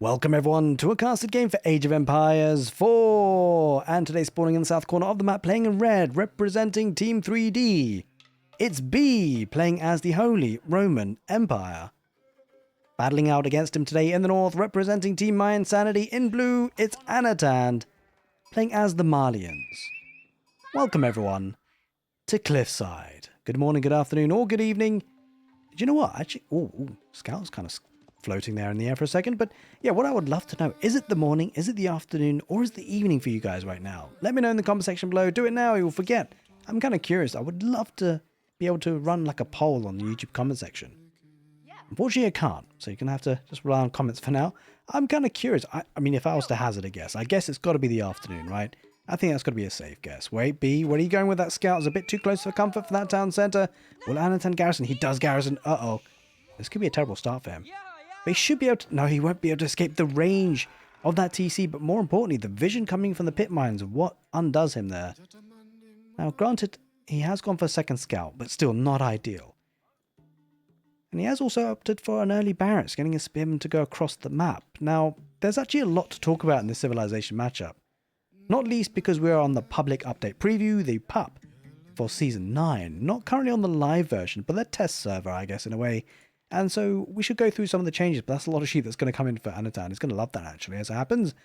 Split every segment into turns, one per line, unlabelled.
Welcome everyone to a casted game for Age of Empires 4, and today spawning in the south corner of the map playing in red, representing Team 3D. It's B, playing as the Holy Roman Empire. Battling out against him today in the north, representing Team My Insanity in blue, it's Anotand, playing as the Malians. Welcome everyone to Cliffside. Good morning, good afternoon, or good evening. Do you know what? Actually, Scout's kind of floating there in the air for a second, but yeah, what I would love to know, is it the morning, is it the afternoon, or is it the evening for you guys right now? Let me know in the comment section below. Do it now, you'll forget. I'm kind of curious. I would love to be able to run like a poll on the YouTube comment section. Unfortunately, I can't, so you're going to have to just rely on comments for now. I'm kind of curious. I mean, if I was to hazard a guess, I guess it's got to be the afternoon, right? I think that's got to be a safe guess. Wait, B, where are you going with that scout? It's a bit too close for comfort for that town center. Will Anotand garrison? He does garrison. Uh-oh. This could be a terrible start for him. But he should be able to... No, he won't be able to escape the range of that TC, but more importantly, the vision coming from the pit mines of what undoes him there. Now, granted, he has gone for a second scout, but still not ideal. And he has also opted for an early barracks, getting a spearman to go across the map. Now, there's actually a lot to talk about in this civilization matchup. Not least because we're on the public update preview, the PUP, for Season 9. Not currently on the live version, but the test server, I guess, in a way. And so we should go through some of the changes, but that's a lot of sheep that's going to come in for Anotand. He's going to love that, actually, as it happens.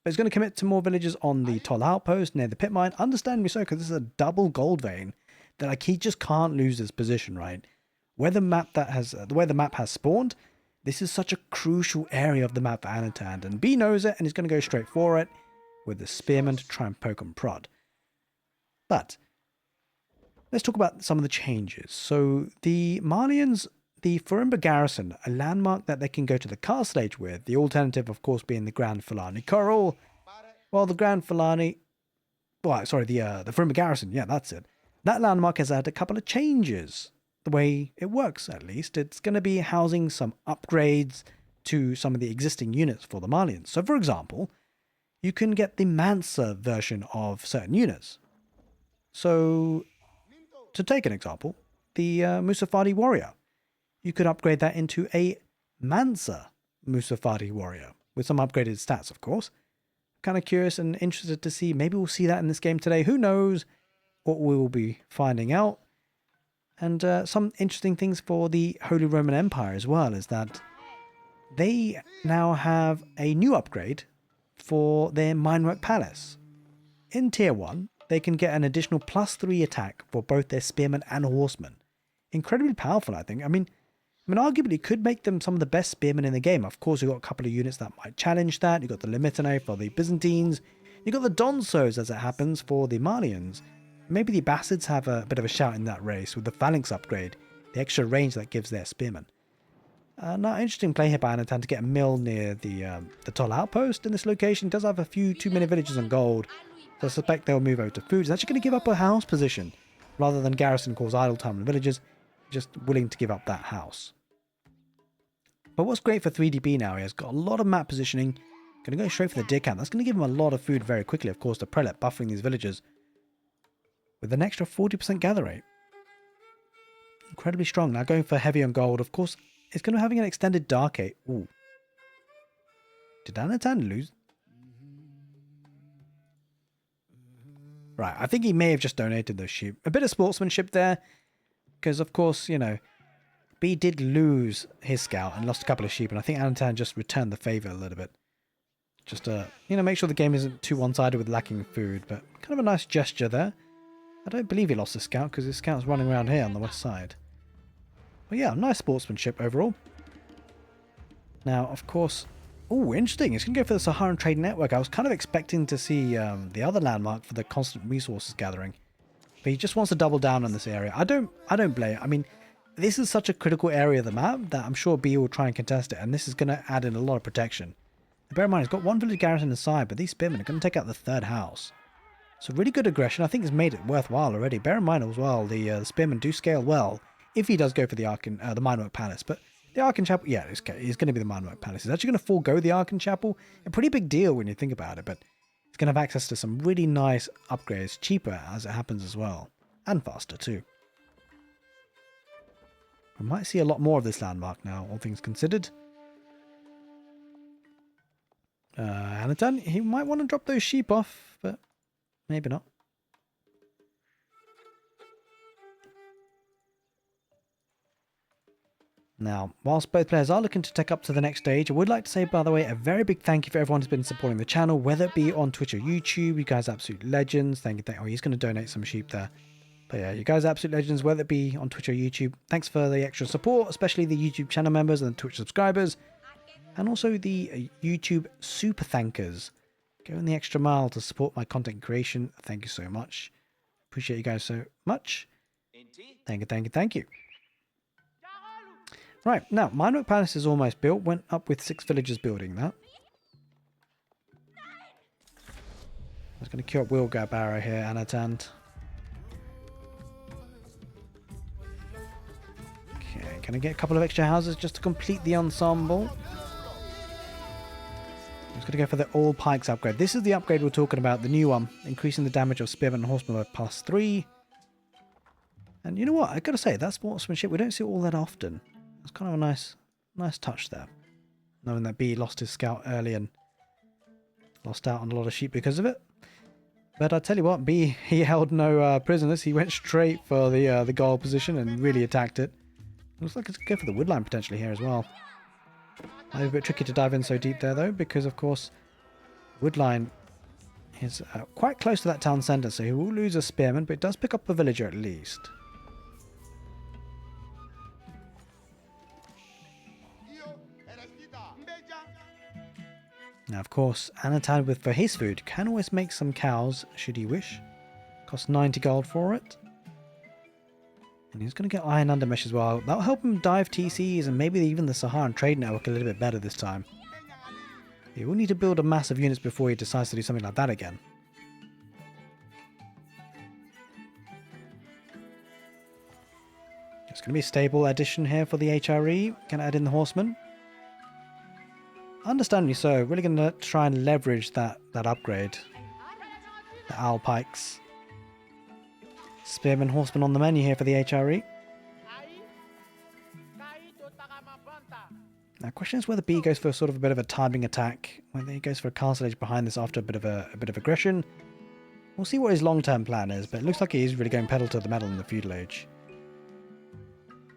But he's going to commit to more villages on the Toll outpost near the pit mine. Understandably so, because this is a double gold vein that like he just can't lose his position, right? Where the map the way the map has spawned, this is such a crucial area of the map for Anotand, and B knows it, and he's going to go straight for it with the spearman to try and poke and prod. But let's talk about some of the changes. So the Malians, the Feudal garrison, a landmark that they can go to the castle age with, the alternative of course being the Grand Fulani Coral. Well, the Grand Fulani, the Feudal garrison, yeah, that's it. That landmark has had a couple of changes. The way it works, at least, it's going to be housing some upgrades to some of the existing units for the Malians. So, for example, you can get the Mansa version of certain units. So, to take an example, the Musafadi warrior. You could upgrade that into a Mansa Musafadi warrior, with some upgraded stats, of course. Kind of curious and interested to see, maybe we'll see that in this game today. Who knows what we will be finding out. And some interesting things for the Holy Roman Empire as well is that they now have a new upgrade for their Minework Palace. In Tier 1, they can get an additional +3 attack for both their spearmen and horsemen. Incredibly powerful, I think. I mean, arguably could make them some of the best spearmen in the game. Of course, you've got a couple of units that might challenge that. You've got the Limitane for the Byzantines. You've got the Donsos, as it happens, for the Malians. Maybe the Abbasids have a bit of a shout in that race with the Phalanx upgrade, the extra range that gives their spearmen. Now, interesting play here by Anotand to get a mill near the Toll outpost in this location. Does have a few too many villages on gold, so I suspect they'll move over to food. He's actually going to give up a house position rather than garrison cause idle time in villages, just willing to give up that house. But what's great for 3DB now, he has got a lot of map positioning, going to go straight for the deer camp. That's going to give him a lot of food very quickly, of course, the prelate buffering these villages with an extra 40% gather rate. Incredibly strong. Now going for heavy on gold, of course, it's going to be having an extended dark age. Ooh. Did Anotand lose? Right, I think he may have just donated those sheep. A bit of sportsmanship there, because of course, you know, B did lose his scout and lost a couple of sheep, and I think Anotand just returned the favor a little bit. Just to, make sure the game isn't too one-sided with lacking food, but kind of a nice gesture there. I don't believe he lost his scout, because his scout's running around here on the west side. But yeah, nice sportsmanship overall. Now, of course... Oh, interesting. He's going to go for the Saharan Trade Network. I was kind of expecting to see the other landmark for the constant resources gathering. But he just wants to double down on this area. I don't blame it. I mean, this is such a critical area of the map that I'm sure B will try and contest it. And this is going to add in a lot of protection. And bear in mind, he's got one village garrison inside, but these spearmen are going to take out the third house. So really good aggression. I think it's made it worthwhile already. Bear in mind as well, the spearmen do scale well if he does go for the Minework Palace. But the Archon Chapel, yeah, it's going to be the Minework Palace. He's actually going to forego the Archon Chapel. A pretty big deal when you think about it, but it's going to have access to some really nice upgrades, cheaper as it happens as well, and faster too. We might see a lot more of this landmark now, all things considered. Anotand, he might want to drop those sheep off, but maybe not. Now, whilst both players are looking to take up to the next stage, I would like to say, by the way, a very big thank you for everyone who's been supporting the channel, whether it be on Twitch or YouTube. You guys are absolute legends. Thank you. Oh, he's going to donate some sheep there. But yeah, you guys are absolute legends, whether it be on Twitch or YouTube. Thanks for the extra support, especially the YouTube channel members and the Twitch subscribers. And also the YouTube super thankers. Going the extra mile to support my content creation. Thank you so much. Appreciate you guys so much. Thank you, thank you, thank you. Right, now, Minework Palace is almost built. Went up with 6 villagers building that. I was going to queue up Wilgar Barrow here, Anotand. Okay, can I get a couple of extra houses just to complete the ensemble? I'm just going to go for the all pikes upgrade. This is the upgrade we're talking about, the new one. Increasing the damage of spearmen and horsemen by +3. And you know what, I got to say, that sportsmanship, we don't see it all that often. It's kind of a nice touch there. Knowing that B lost his scout early and lost out on a lot of sheep because of it. But I tell you what, B, he held no prisoners. He went straight for the goal position and really attacked it. Looks like it's going to go for the woodline potentially here as well. Might be a bit tricky to dive in so deep there though, because of course woodline is quite close to that town centre, so he will lose a spearman, but it does pick up a villager at least. Now, of course, Anotand for his food can always make some cows, should he wish. Costs 90 gold for it. And he's going to get iron undermesh as well. That'll help him dive TCs and maybe even the Saharan trade network a little bit better this time. He will need to build a massive units before he decides to do something like that again. It's going to be a stable addition here for the HRE. Can add in the horsemen. Understandably so. Really going to try and leverage that upgrade. The owl pikes. Spearman horseman on the menu here for the HRE. Now, question is whether B goes for sort of a bit of a timing attack, whether he goes for a castle age behind this after a bit of aggression. We'll see what his long-term plan is, but it looks like he is really going pedal to the metal in the feudal age.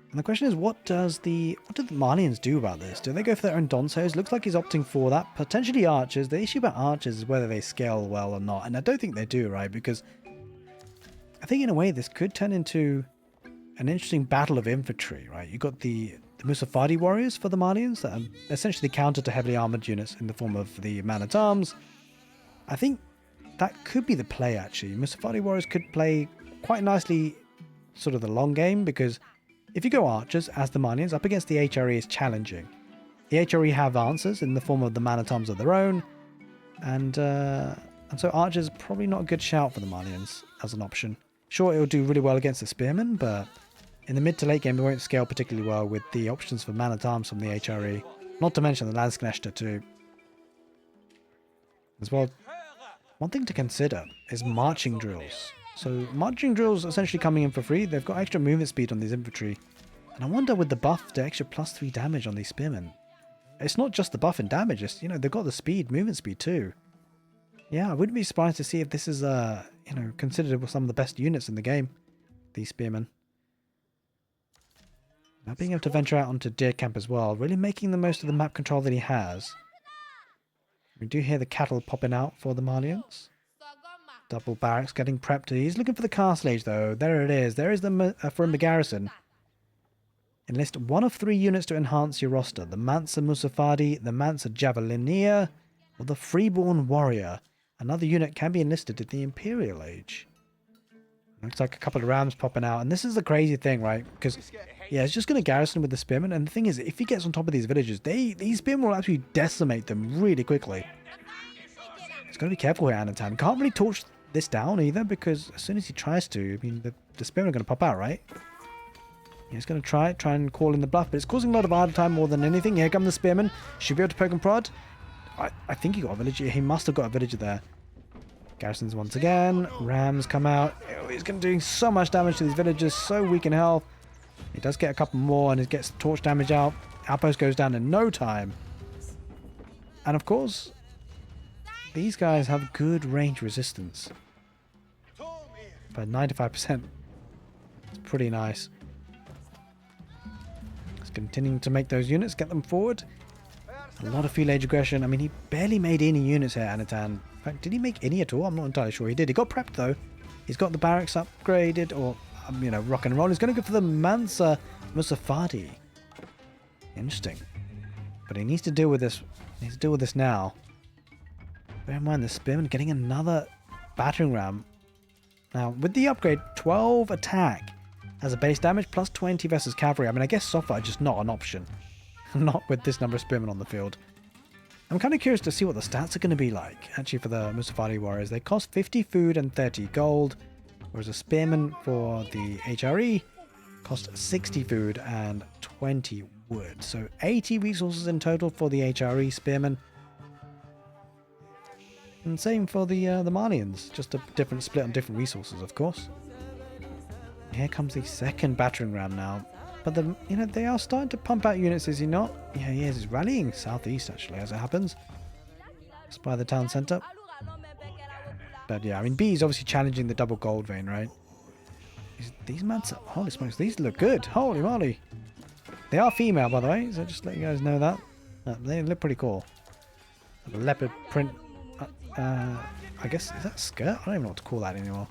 And the question is, what do the Malians do about this? Do they go for their own donsos? Looks like he's opting for that. Potentially archers. The issue about archers is whether they scale well or not, and I don't think they do, right? Because I think in a way this could turn into an interesting battle of infantry, right? You've got the Musafadi warriors for the Malians that are essentially counter to heavily armored units in the form of the man-at-arms. I think that could be the play, actually. Musafadi warriors could play quite nicely sort of the long game, because if you go archers as the Malians, up against the HRE is challenging. The HRE have answers in the form of the man-at-arms of their own, and so archers probably not a good shout for the Malians as an option. Sure, it'll do really well against the spearmen, but in the mid to late game it won't scale particularly well with the options for man-at-arms from the HRE. Not to mention the Landsknechte too. As well, one thing to consider is marching drills. So marching drills essentially coming in for free. They've got extra movement speed on these infantry. And I wonder with the buff to extra +3 damage on these spearmen. It's not just the buff and damage, it's, you know, they've got the speed, movement speed too. Yeah, I wouldn't be surprised to see if this is considered some of the best units in the game. These spearmen. Now being able to venture out onto Deer Camp as well, really making the most of the map control that he has. We do hear the cattle popping out for the Malians. Double barracks getting prepped. He's looking for the castle age though. There it is. There is the from the garrison. Enlist 1 of 3 units to enhance your roster. The Mansa Musafadi, the Mansa Javelineer, or the Freeborn Warrior. Another unit can be enlisted in the Imperial Age. Looks like a couple of rams popping out. And this is the crazy thing, right? Because, yeah, it's just going to garrison with the spearmen. And the thing is, if he gets on top of these villages, these spearmen will actually decimate them really quickly. He's got to be careful here, Anotand. Can't really torch this down either, because as soon as he tries to, I mean, the spearmen are going to pop out, right? He's going to try and call in the bluff, but it's causing a lot of idle time more than anything. Here come the spearmen. Should be able to poke and prod. I think he got a villager. He must have got a villager there. Garrisons once again. Rams come out. Oh, he's going to do so much damage to these villagers. So weak in health. He does get a couple more and it gets torch damage out. Outpost goes down in no time. And of course, these guys have good range resistance. But 95%. It's pretty nice. Just continuing to make those units, get them forward. A lot of field age aggression. I mean, he barely made any units here, Anotand. In fact, did he make any at all? I'm not entirely sure he did. He got prepped, though. He's got the barracks upgraded, or, you know, rock and roll. He's going to go for the Mansa Musafadi. Interesting. But he needs to deal with this. He needs to deal with this now. Bear in mind, the Spearman getting another battering ram. Now, with the upgrade, 12 attack as a base damage, plus 20 versus cavalry. I mean, I guess soft are just not an option. Not with this number of Spearmen on the field. I'm kind of curious to see what the stats are going to be like, actually, for the Musafadi warriors. They cost 50 food and 30 gold, whereas a Spearman for the HRE cost 60 food and 20 wood. So 80 resources in total for the HRE Spearman. And same for the Malians, just a different split on different resources, of course. Here comes the second battering ram now. But you know, they are starting to pump out units, is he not? Yeah, he is. He's rallying southeast, actually, as it happens. Just by the town centre. But yeah, I mean, B is obviously challenging the double gold vein, right? These mats, holy smokes, these look good. Holy moly. They are female, by the way, so just let you guys know that. They look pretty cool. The leopard print. I guess, is that a skirt? I don't even know what to call that anymore.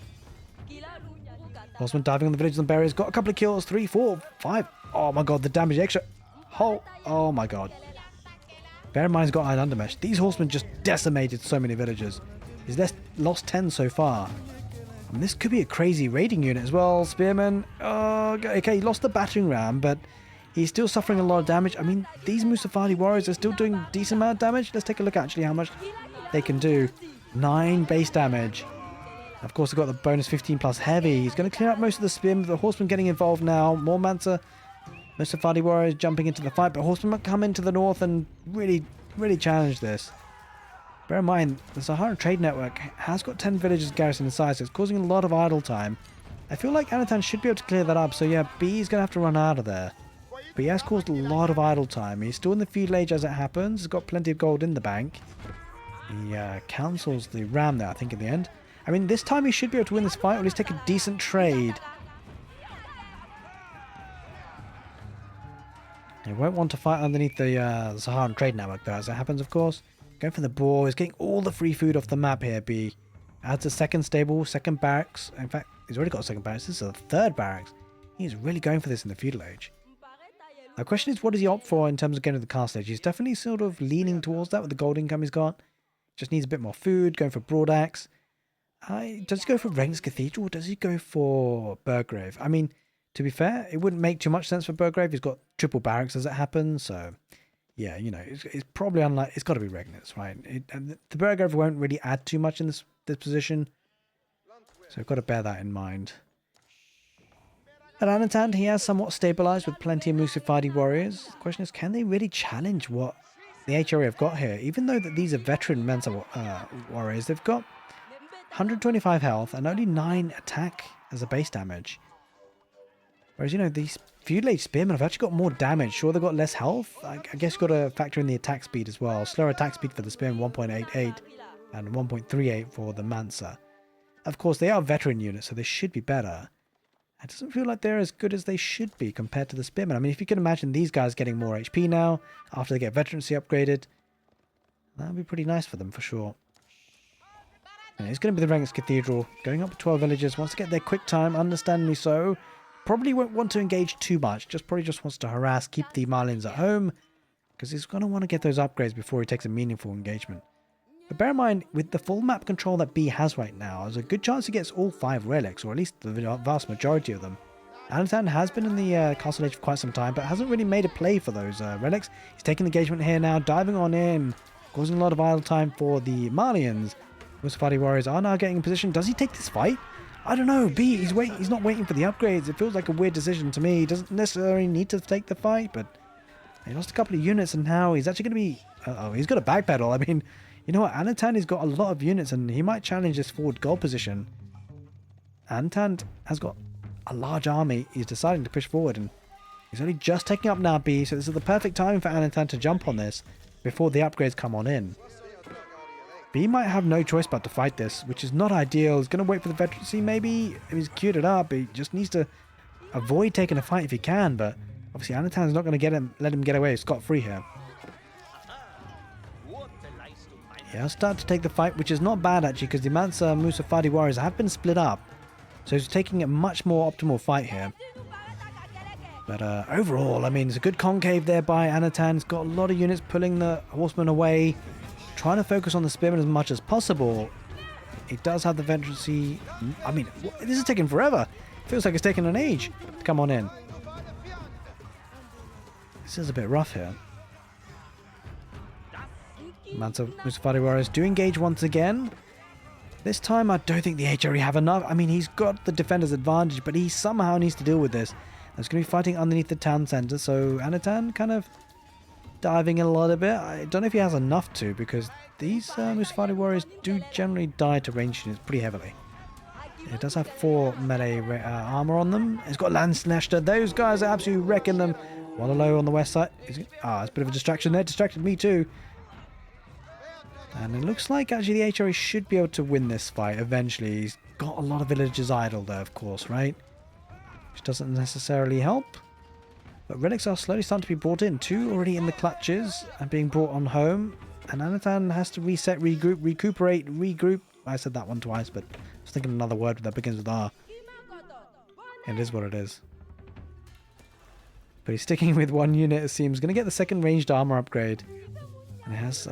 Horseman diving on the villages and barriers. Got a couple of kills. 3, 4, 5. Oh my god, the damage extra. Oh my god. Bear in mind he's got iron undermesh. These horsemen just decimated so many villagers. He's lost 10 so far. And this could be a crazy raiding unit as well. Spearman. Oh, okay, he lost the battering ram, but he's still suffering a lot of damage. I mean, these Musafadi warriors are still doing a decent amount of damage. Let's take a look actually how much they can do. 9 base damage. Of course, they've got the bonus 15 plus heavy. He's going to clear up most of the Spearmen. The horsemen getting involved now. More Mansa Musafadi warriors jumping into the fight, but horsemen might come into the north and really challenge this. Bear in mind, the Saharan Trade Network has got 10 villages garrisoned inside, so it's causing a lot of idle time. I feel like Anotand should be able to clear that up, so yeah, B is going to have to run out of there. But he has caused a lot of idle time. He's still in the feudal age as it happens. He's got plenty of gold in the bank. He cancels the ram there, I think, in the end. I mean, this time he should be able to win this fight, or at least take a decent trade. He won't want to fight underneath the Saharan Trade Network, though, as it happens, of course. Going for the boar. He's getting all the free food off the map here, B. Adds a second stable, second barracks. In fact, he's already got a second barracks. This is a third barracks. He's really going for this in the feudal age. The question is, what does he opt for in terms of getting to the castle age? He's definitely sort of leaning towards that with the gold income he's got. Just needs a bit more food, going for broad axe. Does he go for Regnick's Cathedral, or does he go for Burgrave? I mean, to be fair, it wouldn't make too much sense for Burgrave. He's got triple barracks as it happens, so yeah, you know, it's probably unlikely. It's got to be Regnick's, right? The Burgrave won't really add too much in this position, so we've got to bear that in mind. At Anotand, he has somewhat stabilised with plenty of Musafadi warriors. The question is, can they really challenge what the HRE have got here? Even though that these are veteran Mensa warriors, they've got 125 health and only 9 attack as a base damage. Whereas, you know, these feudal age spearmen have actually got more damage. Sure, they've got less health. I guess you've got to factor in the attack speed as well. Slower attack speed for the spearmen, 1.88, and 1.38 for the Mansa. Of course, they are veteran units, so they should be better. It doesn't feel like they're as good as they should be compared to the spearmen. I mean, if you can imagine these guys getting more HP now, after they get veterancy upgraded, that would be pretty nice for them, for sure. And it's going to be the Regnick's Cathedral, going up to 12 villagers, wants to get their quick time, understandably so. Probably won't want to engage too much, probably just wants to harass, keep the Malians at home, because he's going to want to get those upgrades before he takes a meaningful engagement. But bear in mind, with the full map control that B has right now, there's a good chance he gets all 5 relics, or at least the vast majority of them. Anotand has been in the castle age for quite some time, but hasn't really made a play for those relics. He's taking engagement here now, diving on in, causing a lot of idle time for the Malians. Musafadi warriors are now getting in position. Does he take this fight? I don't know. B, he's not waiting for the upgrades. It feels like a weird decision to me. He doesn't necessarily need to take the fight, but he lost a couple of units, and now he's actually going to be... he's got a backpedal. I mean, you know what? Anotand has got a lot of units, and he might challenge this forward goal position. Anotand has got a large army. He's deciding to push forward, and he's only just taking up now B, so this is the perfect time for Anotand to jump on this before the upgrades come on in. B might have no choice but to fight this, which is not ideal. He's going to wait for the veterancy, maybe. He's queued it up. He just needs to avoid taking a fight if he can, but obviously Anotand's not going to let him get away scot-free here. Yeah, I'll start to take the fight, which is not bad actually, because the Mansa Musafadi warriors have been split up. So he's taking a much more optimal fight here. But overall, I mean, it's a good concave there by Anotand. He's got a lot of units pulling the horsemen away, trying to focus on the spearmen as much as possible. It does have the veterancy. I mean, this is taking forever. Feels like it's taking an age to come on in. This is a bit rough here. Mansa Musafadi warriors do engage once again. This time, I don't think the HRE have enough. I mean, he's got the defender's advantage, but he somehow needs to deal with this. There's going to be fighting underneath the town centre, so Anotand kind of diving in a little bit. I don't know if he has enough to, because these Musafadi warriors do generally die to ranged units pretty heavily. It does have 4 melee armor on them. It's got Landsnester. Those guys are absolutely wrecking them. Wallow on the west side. It's a bit of a distraction there. Distracted me too. And it looks like actually the HRE should be able to win this fight eventually. He's got a lot of villagers idle there, of course, right? Which doesn't necessarily help. But relics are slowly starting to be brought in. 2 already in the clutches and being brought on home. And Anotand has to reset, regroup, recuperate, regroup. I said that one twice, but I was thinking another word that begins with R. It is what it is. But he's sticking with 1 unit, it seems. Going to get the second ranged armor upgrade. And it has...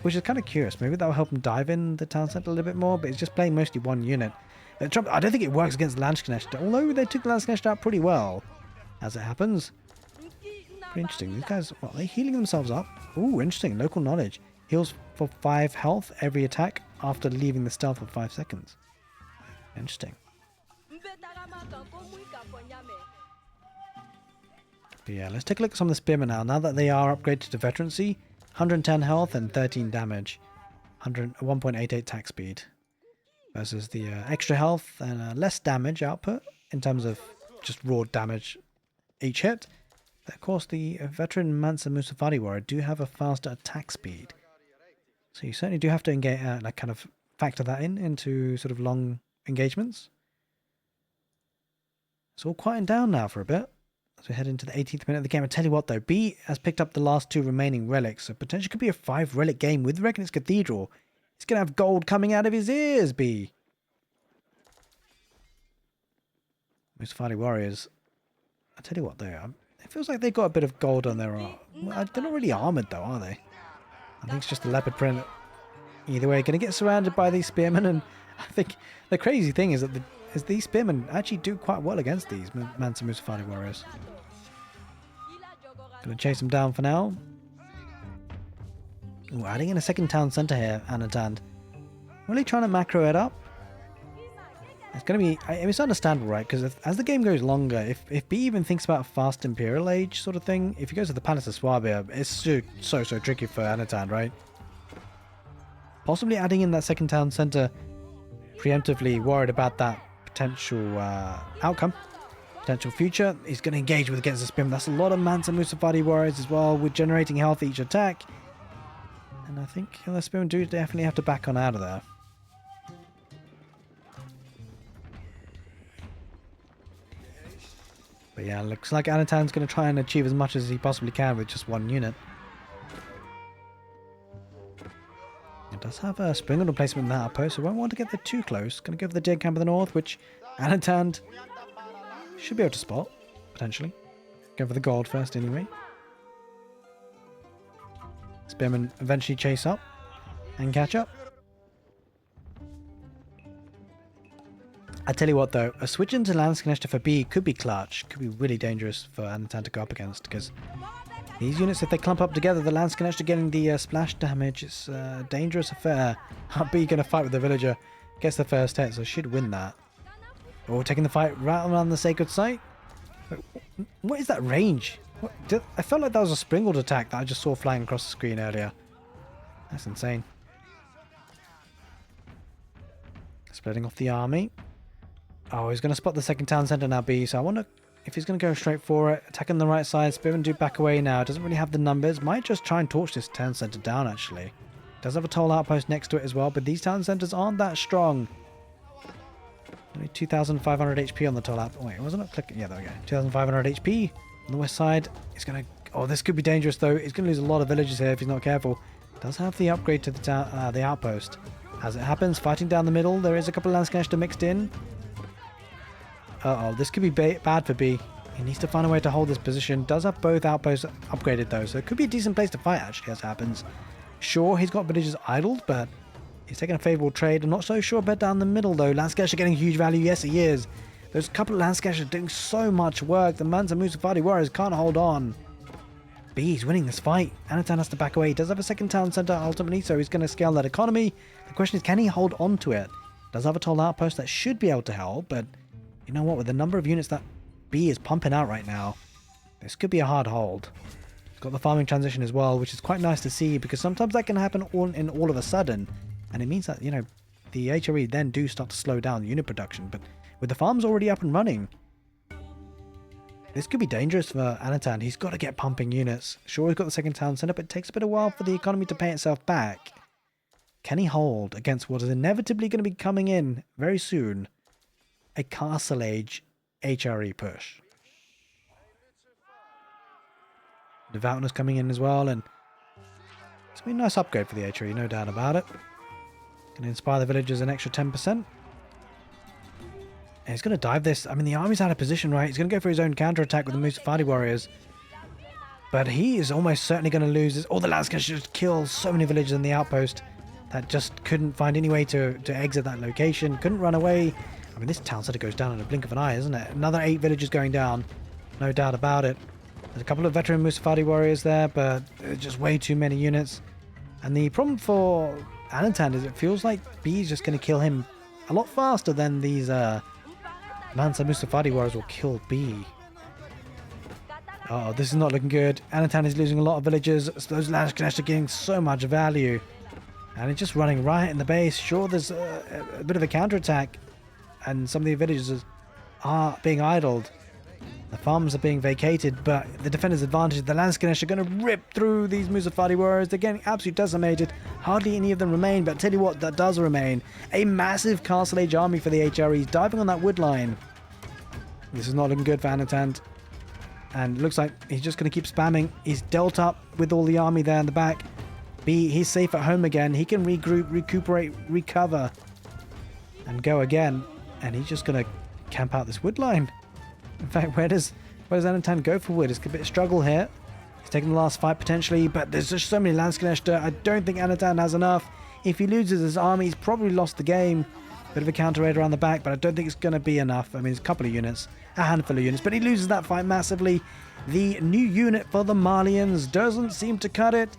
which is kind of curious. Maybe that will help him dive in the town centre a little bit more, but he's just playing mostly 1 unit. I don't think it works against Landsknecht, although they took Landsknecht out pretty well, as it happens. Pretty interesting. These guys, what, are they healing themselves up? Ooh, interesting. Local knowledge. Heals for 5 health every attack after leaving the stealth for 5 seconds. Interesting. But yeah, let's take a look at some of the spearmen now that they are upgraded to veterancy. 110 health and 13 damage. 1.88 attack speed. Versus the extra health and less damage output in terms of just raw damage each hit. But of course, the veteran Mansa Musafadi warrior do have a faster attack speed. So you certainly do have to engage, like kind of factor that into sort of long engagements. It's all quieting down now for a bit. As we head into the 18th minute of the game. I tell you what though, B has picked up the last 2 remaining relics, so potentially could be a 5 relic game with Reckon Cathedral. He's going to have gold coming out of his ears, B. Musafadi warriors. I tell you what though, it feels like they've got a bit of gold on their arm. They're not really armoured though, are they? I think it's just the leopard print. Either way, going to get surrounded by these spearmen, and I think the crazy thing is that these spearmen actually do quite well against these Mansa Musafadi warriors. Going to chase them down for now. Ooh, adding in a second town centre here, Anotand. Really trying to macro it up. It's going to be... it's understandable, right? Because as the game goes longer, if B even thinks about a fast Imperial Age sort of thing, if he goes to the Palace of Swabia, it's so tricky for Anotand, right? Possibly adding in that second town centre, preemptively worried about that potential outcome, potential future. He's going to engage with against the spearman. That's a lot of Mansa Musafadi warriors as well, with generating health each attack. And I think the spearmen do definitely have to back on out of there. But yeah, looks like Anotand's going to try and achieve as much as he possibly can with just 1 unit. It does have a spring order placement in that outpost, so won't want to get there too close. Going to go for the dead camp of the north, which Anotand should be able to spot, potentially. Go for the gold first anyway. Spearmen eventually chase up and catch up. I tell you what though, a switch into Landsknecht for B could be clutch, could be really dangerous for Anotand to go up against, because these units, if they clump up together, the Landsknecht are getting the splash damage. It's a dangerous affair. B going to fight with the villager, gets the first hit, so should win that. Oh, taking the fight right around the sacred site. Wait, what is that range? I felt like that was a springald attack that I just saw flying across the screen earlier. That's insane. Splitting off the army. Oh, he's going to spot the second town centre now, B. So I wonder if he's going to go straight for it. Attacking the right side. Spearman do back away now. Doesn't really have the numbers. Might just try and torch this town centre down, actually. Does have a toll outpost next to it as well, but these town centers aren't that strong. Only 2,500 HP on the toll outpost. Wait, wasn't it clicking? Yeah, there we go. 2,500 HP on the west side. He's going to... Oh, this could be dangerous, though. He's going to lose a lot of villages here if he's not careful. Does have the upgrade to the outpost. As it happens, fighting down the middle. There is a couple of Landsknechte mixed in. Uh-oh, this could be bad for B. He needs to find a way to hold this position. Does have both outposts upgraded, though, so it could be a decent place to fight, actually, as it happens. Sure, he's got villages idled, but he's taking a favourable trade. I'm not so sure about down the middle, though. Landsknechte are getting huge value. Yes, he is. Those couple of Landsknechte are doing so much work. The Mans and Musafadi warriors can't hold on. B, he's winning this fight. Anotand has to back away. He does have a second town centre ultimately, so he's going to scale that economy. The question is, can he hold on to it? Does have a toll outpost that should be able to help, but you know what? With the number of units that B is pumping out right now, this could be a hard hold. He's got the farming transition as well, which is quite nice to see, because sometimes that can happen all of a sudden, and it means that, you know, the HRE then do start to slow down unit production. But with the farms already up and running, this could be dangerous for Anotand. He's got to get pumping units. Sure, he's got the second town centre, but it takes a bit of a while for the economy to pay itself back. Can he hold against what is inevitably going to be coming in very soon? A Castle Age HRE push. Devoutness coming in as well, and it's going to be a nice upgrade for the HRE, no doubt about it. Going to inspire the villagers an extra 10%. And he's going to dive this. I mean, the army's out of position, right? He's going to go for his own counterattack with the Musafadi warriors. But he is almost certainly going to lose this. All the Landsknechte just kill so many villagers in the outpost that just couldn't find any way to exit that location. Couldn't run away. I mean, this town centre goes down in a blink of an eye, isn't it? Another 8 villages going down. No doubt about it. There's a couple of veteran Musafadi warriors there, but there's just way too many units. And the problem for Anotand is it feels like B is just going to kill him a lot faster than these Mansa Musafadi warriors will kill B. Oh, this is not looking good. Anotand is losing a lot of villagers. So those Landsknechte are getting so much value. And it's just running right in the base. Sure, there's a bit of a counterattack. And some of the villages are being idled. The farms are being vacated, but the defender's advantage. The Landsknechte are going to rip through these Musafadi warriors. They're getting absolutely decimated. Hardly any of them remain, but tell you what, that does remain. A massive Castle Age army for the HREs, diving on that wood line. This is not looking good for Anotand. And it looks like he's just going to keep spamming. He's dealt up with all the army there in the back. B, he's safe at home again. He can regroup, recuperate, recover, and go again. And he's just going to camp out this wood line. In fact, where does Anotand go for wood? It's a bit of struggle here. He's taking the last fight potentially, but there's just so many Landsknechte. I don't think Anotand has enough. If he loses his army, he's probably lost the game. Bit of a counter raid around the back, but I don't think it's going to be enough. I mean, it's a couple of units, a handful of units, but he loses that fight massively. The new unit for the Malians doesn't seem to cut it.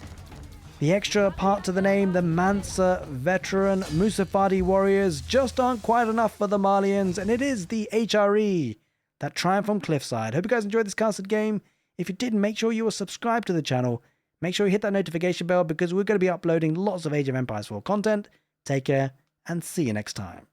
The extra part to the name, the Mansa veteran Musafadi warriors, just aren't quite enough for the Malians, and it is the HRE that triumph from Cliffside. Hope you guys enjoyed this casted game. If you did, make sure you are subscribed to the channel. Make sure you hit that notification bell because we're going to be uploading lots of Age of Empires 4 content. Take care and see you next time.